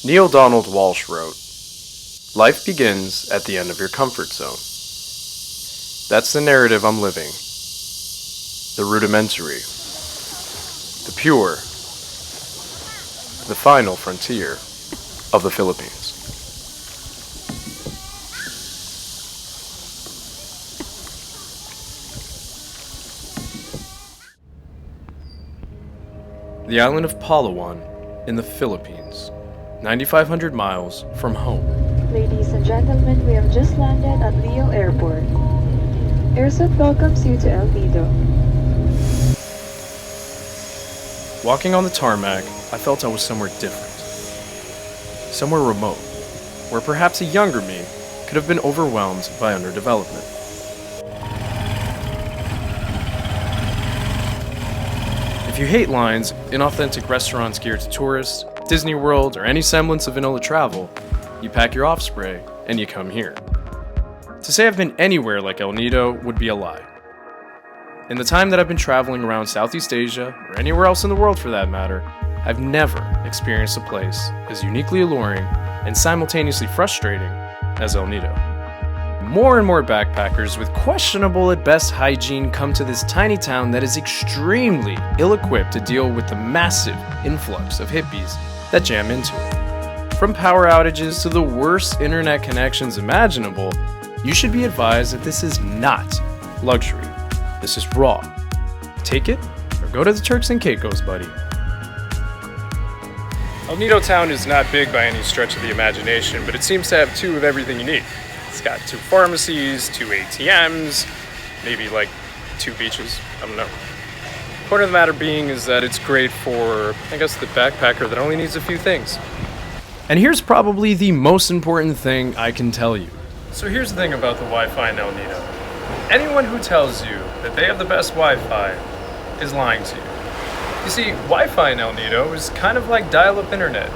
Neil Donald Walsh wrote, "Life begins at the end of your comfort zone." That's the narrative I'm living. The rudimentary, the pure, the final frontier of the Philippines. The island of Palawan in the Philippines, 9,500 miles from home. Ladies and gentlemen, we have just landed at Leo Airport. Airsuit welcomes you to El Nido. Walking on the tarmac, I felt I was somewhere different. Somewhere remote, where perhaps a younger me could have been overwhelmed by underdevelopment. If you hate lines, inauthentic restaurants geared to tourists, Disney World, or any semblance of vanilla travel, you pack your off spray and you come here. To say I've been anywhere like El Nido would be a lie. In the time that I've been traveling around Southeast Asia, or anywhere else in the world for that matter, I've never experienced a place as uniquely alluring and simultaneously frustrating as El Nido. More and more backpackers with questionable at best hygiene come to this tiny town that is extremely ill-equipped to deal with the massive influx of hippies that jam into it. From power outages to the worst internet connections imaginable, you should be advised that this is not luxury. This is raw. Take it or go to the Turks and Caicos, buddy. El Nido town is not big by any stretch of the imagination, but it seems to have two of everything you need. It's got 2 pharmacies, 2 ATMs, maybe like 2 beaches, I don't know. Point of the matter being is that it's great for, I guess, the backpacker that only needs a few things. And here's probably the most important thing I can tell you. So here's the thing about the Wi-Fi in El Nido. Anyone who tells you that they have the best Wi-Fi is lying to you. You see, Wi-Fi in El Nido is kind of like dial-up internet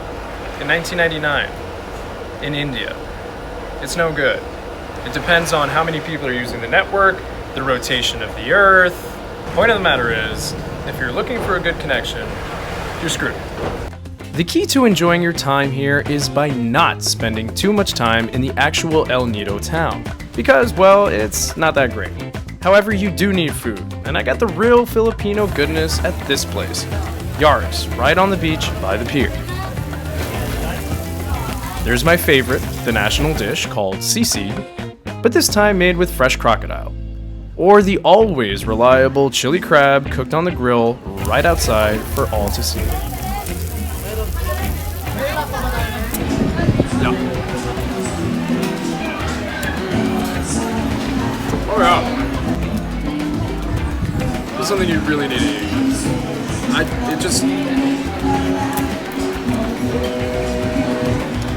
in 1999 in India. It's no good. It depends on how many people are using the network, the rotation of the earth. Point of the matter is, if you're looking for a good connection, you're screwed. The key to enjoying your time here is by not spending too much time in the actual El Nido town. Because, well, it's not that great. However, you do need food, and I got the real Filipino goodness at this place. Yaris, right on the beach by the pier. There's my favorite, the national dish called sisig, but this time made with fresh crocodile. Or the always reliable chili crab cooked on the grill right outside for all to see. Yeah. Oh yeah. It's something you really need to eat.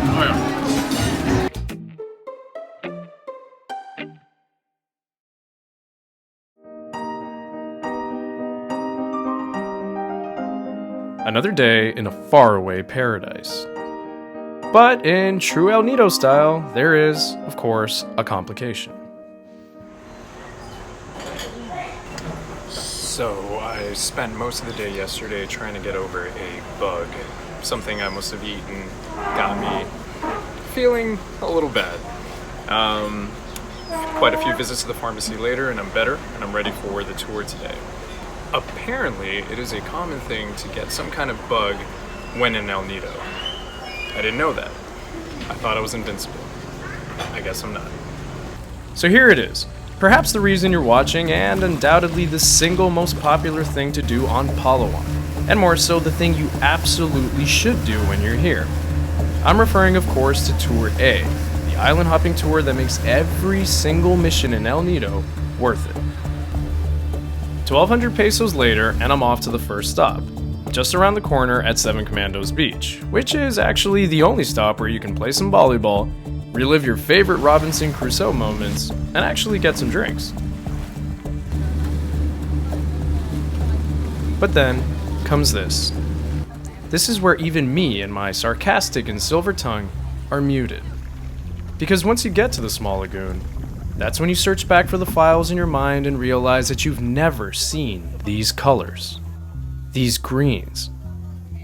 Oh yeah. Another day in a faraway paradise. But in true El Nido style, there is, of course, a complication. So, I spent most of the day yesterday trying to get over a bug. Something I must have eaten got me feeling a little bad. Quite a few visits to the pharmacy later, and I'm better, and I'm ready for the tour today. Apparently, it is a common thing to get some kind of bug when in El Nido. I didn't know that. I thought I was invincible. I guess I'm not. So here it is. Perhaps the reason you're watching, and undoubtedly the single most popular thing to do on Palawan. And more so, the thing you absolutely should do when you're here. I'm referring, of course, to Tour A, the island hopping tour that makes every single mission in El Nido worth it. 1,200 pesos later, and I'm off to the first stop, just around the corner at 7 Commandos Beach, which is actually the only stop where you can play some volleyball, relive your favorite Robinson Crusoe moments, and actually get some drinks. But then comes this. This is where even me and my sarcastic and silver tongue are muted. Because once you get to the small lagoon, that's when you search back for the files in your mind and realize that you've never seen these colors, these greens,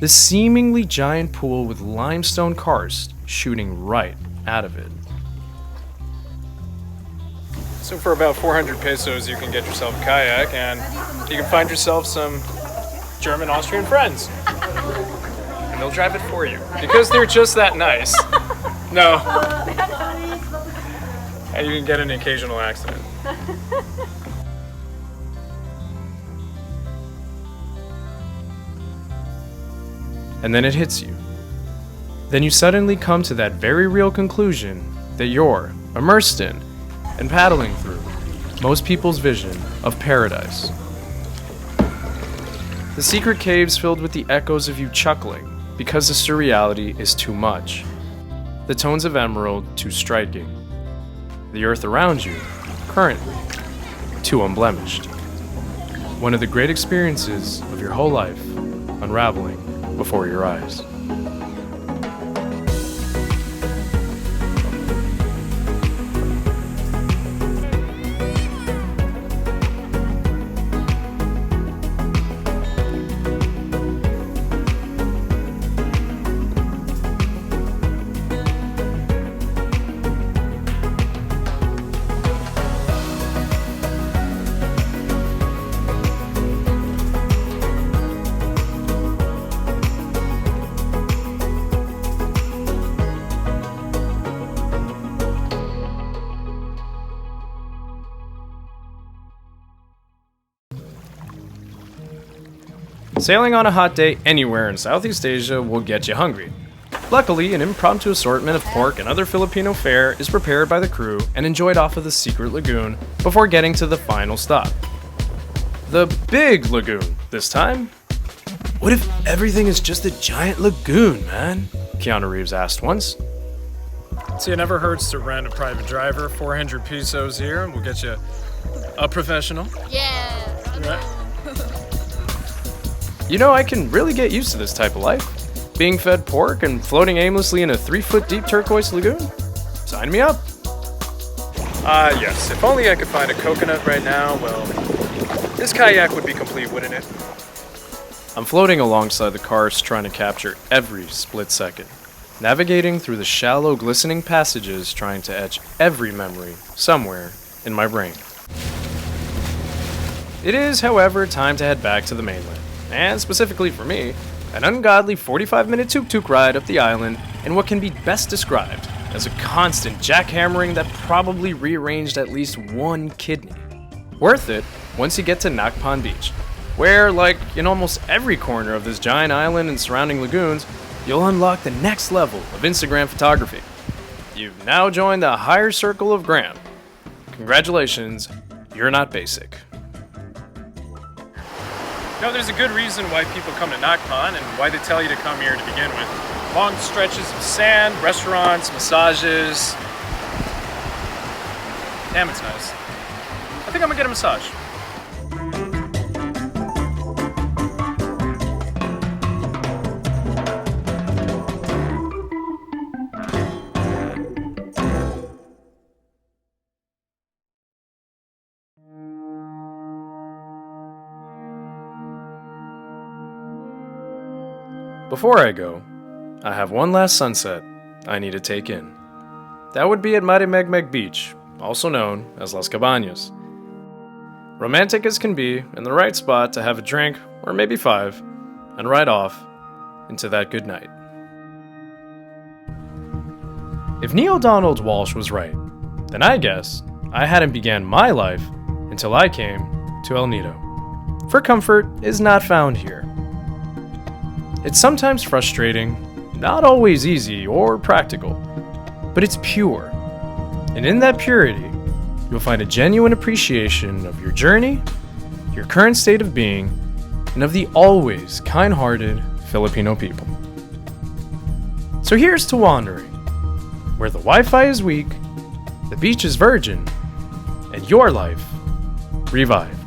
The seemingly giant pool with limestone karst shooting right out of it. So for about 400 pesos, you can get yourself a kayak and you can find yourself some German Austrian friends. And they'll drive it for you because they're just that nice. No. And you can get an occasional accident. And then it hits you. Then you suddenly come to that very real conclusion that you're immersed in and paddling through most people's vision of paradise. The secret caves filled with the echoes of you chuckling because the surreality is too much. The tones of emerald too striking. The earth around you, currently, too unblemished. One of the great experiences of your whole life unraveling before your eyes. Sailing on a hot day anywhere in Southeast Asia will get you hungry. Luckily, an impromptu assortment of pork and other Filipino fare is prepared by the crew and enjoyed off of the secret lagoon before getting to the final stop. The big lagoon, this time. What if everything is just a giant lagoon, man? Keanu Reeves asked once. See, it never hurts to rent a private driver. 400 pesos here, we'll get you a professional. Yeah. Right. You know, I can really get used to this type of life. Being fed pork and floating aimlessly in a 3-foot deep turquoise lagoon? Sign me up. Yes, if only I could find a coconut right now, well, this kayak would be complete, wouldn't it? I'm floating alongside the karst trying to capture every split second, navigating through the shallow, glistening passages trying to etch every memory somewhere in my brain. It is, however, time to head back to the mainland. And specifically for me, an ungodly 45-minute tuk-tuk ride up the island in what can be best described as a constant jackhammering that probably rearranged at least one kidney. Worth it once you get to Nacpan Beach, where, like in almost every corner of this giant island and surrounding lagoons, you'll unlock the next level of Instagram photography. You've now joined the higher circle of Gram. Congratulations, you're not basic. No, there's a good reason why people come to Nacpan and why they tell you to come here to begin with. Long stretches of sand, restaurants, massages. Damn, it's nice. I think I'm gonna get a massage. Before I go, I have one last sunset I need to take in. That would be at Marimegmeg Beach, also known as Las Cabanas. Romantic as can be, in the right spot to have a drink, or maybe 5, and ride off into that good night. If Neil Donald Walsh was right, then I guess I hadn't began my life until I came to El Nido. For comfort is not found here. It's sometimes frustrating, not always easy or practical, but it's pure. And in that purity, you'll find a genuine appreciation of your journey, your current state of being, and of the always kind-hearted Filipino people. So here's to wandering, where the Wi-Fi is weak, the beach is virgin, and your life revived.